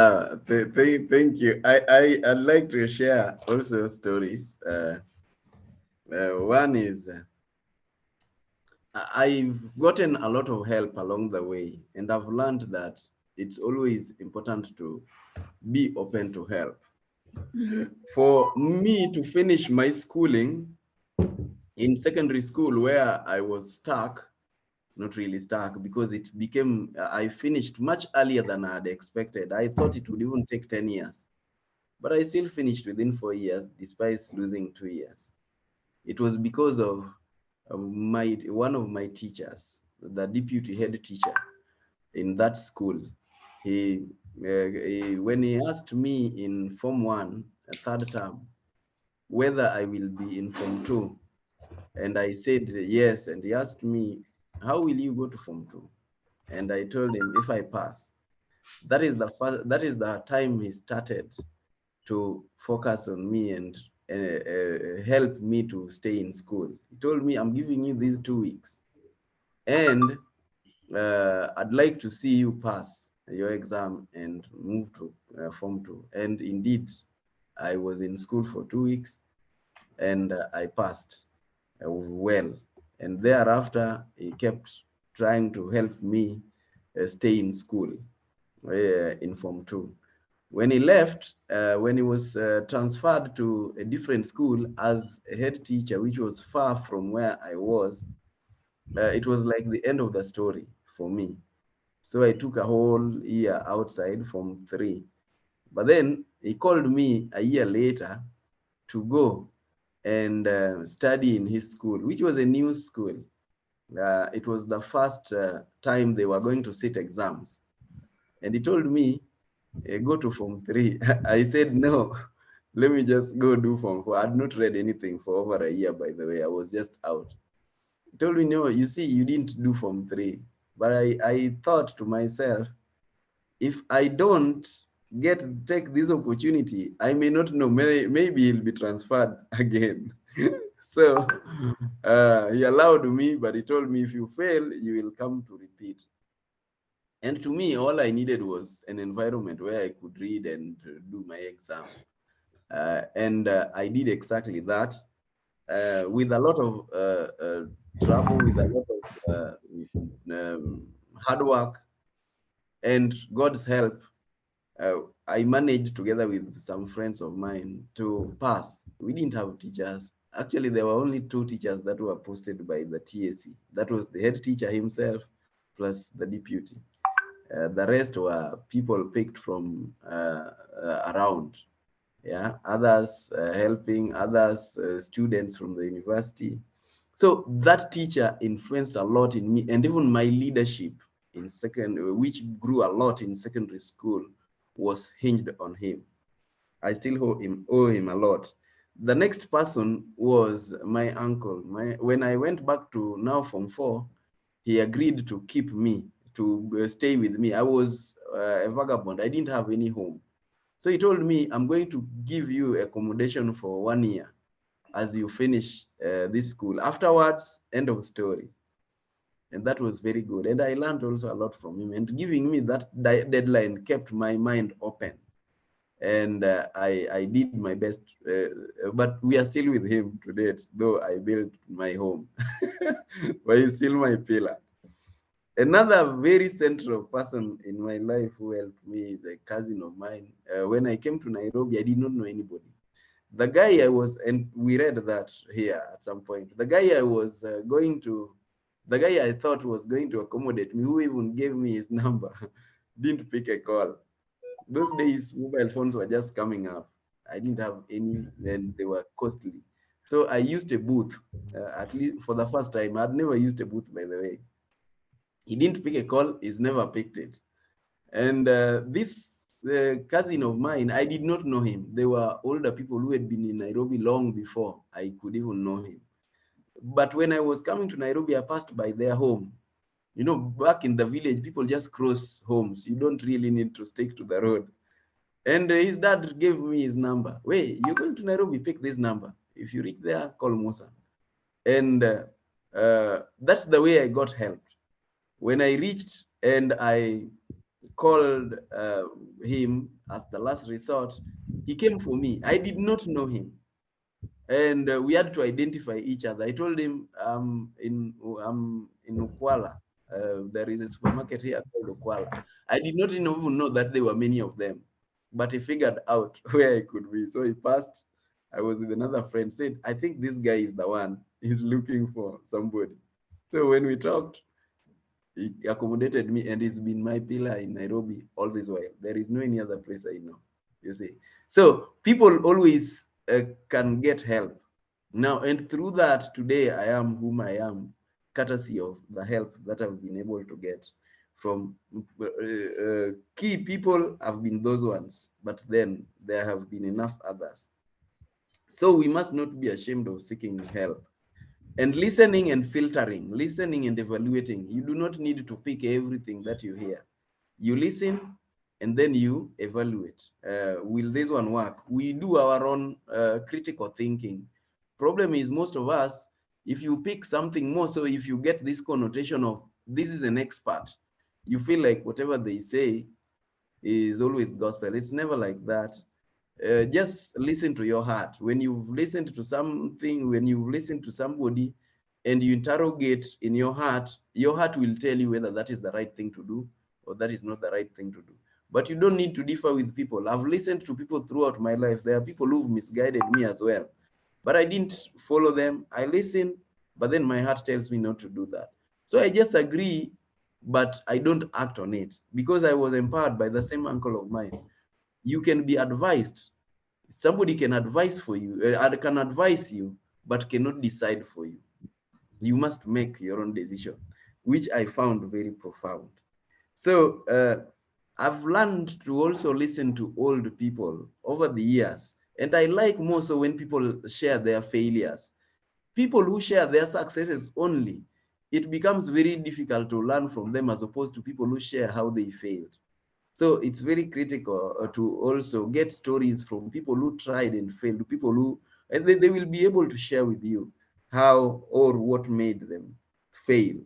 Thank you. I'd like to share also stories. One is I've gotten a lot of help along the way, and I've learned that it's always important to be open to help. For me to finish my schooling in secondary school, where I was stuck, not really stuck, because it became, I finished much earlier than I had expected. I thought it would even take 10 years, but I still finished within 4 years, despite losing 2 years. It was because of one of my teachers, the deputy head teacher in that school. When he asked me in Form 1, third term, whether I will be in Form 2, and I said yes, and he asked me, how will you go to Form 2? And I told him, if I pass. That is the time he started to focus on me and help me to stay in school. He told me, I'm giving you these 2 weeks, and I'd like to see you pass your exam and move to Form 2. And indeed, I was in school for 2 weeks, and I passed well. And thereafter, he kept trying to help me stay in school in Form 2. When he left, when he was transferred to a different school as a head teacher, which was far from where I was, it was like the end of the story for me. So I took a whole year outside from 3. But then he called me a year later to go and study in his school, which was a new school. It was the first time they were going to sit exams. And he told me, go to Form 3. I said, no, let me just go do Form 4. I had not read anything for over a year, by the way. I was just out. He told me, no, you see, you didn't do Form 3. But I thought to myself, if I don't take this opportunity, I may not know, maybe he'll be transferred again. So he allowed me, but he told me, if you fail, you will come to repeat. And to me, all I needed was an environment where I could read and do my exam. And I did exactly that with a lot of trouble, with a lot of hard work and God's help. I managed together with some friends of mine to pass. We didn't have teachers. Actually, there were only 2 teachers that were posted by the TAC. That was the head teacher himself plus the deputy. The rest were people picked from around. Yeah, others helping, others students from the university. So that teacher influenced a lot in me, and even my leadership in which grew a lot in secondary school, was hinged on him. I still owe him a lot. The next person was my uncle. When I went back to now Form 4, he agreed to keep me, to stay with me. I was a vagabond. I didn't have any home. So he told me, I'm going to give you accommodation for 1 year as you finish this school. Afterwards, end of story. And that was very good. And I learned also a lot from him. And giving me that deadline kept my mind open. And I did my best. But we are still with him to date, though I built my home. But he's still my pillar. Another very central person in my life who helped me is a cousin of mine. When I came to Nairobi, I did not know anybody. The guy I was, and we read that here at some point, the guy the guy I thought was going to accommodate me, who even gave me his number, didn't pick a call. Those days, mobile phones were just coming up. I didn't have any, and they were costly. So I used a booth, at least for the first time. I'd never used a booth, by the way. He didn't pick a call, he's never picked it. And this cousin of mine, I did not know him. They were older people who had been in Nairobi long before I could even know him. But when I was coming to Nairobi, I passed by their home. You know, back in the village, people just cross homes. You don't really need to stick to the road. And his dad gave me his number. Wait, you're going to Nairobi, pick this number. If you reach there, call Musa. And that's the way I got help. When I reached and I called him as the last resort. He came for me. I did not know him, and we had to identify each other. I told him I'm in Ukwala. There is a supermarket here called Ukwala. I did not even know that there were many of them, but he figured out where I could be. So he passed. I was with another friend. Said, "I think this guy is the one. He's looking for somebody." So when we talked, he accommodated me, and he's been my pillar in Nairobi all this while. There is no any other place I know. You see, so people always can get help now, and through that, today I am whom I am, courtesy of the help that I've been able to get from key people. Have been those ones, but then there have been enough others. So we must not be ashamed of seeking help. And listening and filtering, listening and evaluating. You do not need to pick everything that you hear. You listen and then you evaluate. Will this one work? We do our own critical thinking. Problem is, most of us, if you pick something more, so if you get this connotation of this is an expert, you feel like whatever they say is always gospel. It's never like that. Just listen to your heart. When you've listened to something, when you've listened to somebody and you interrogate in your heart will tell you whether that is the right thing to do or that is not the right thing to do. But you don't need to differ with people. I've listened to people throughout my life. There are people who've misguided me as well, but I didn't follow them. I listen, but then my heart tells me not to do that. So I just agree, but I don't act on it because I was empowered by the same uncle of mine. You can be advised. Somebody can advise for you, can advise you, but cannot decide for you. You must make your own decision, which I found very profound. So I've learned to also listen to old people over the years. And I like more so when people share their failures. People who share their successes only, it becomes very difficult to learn from them as opposed to people who share how they failed. So it's very critical to also get stories from people who tried and failed, people who, and they will be able to share with you how or what made them fail.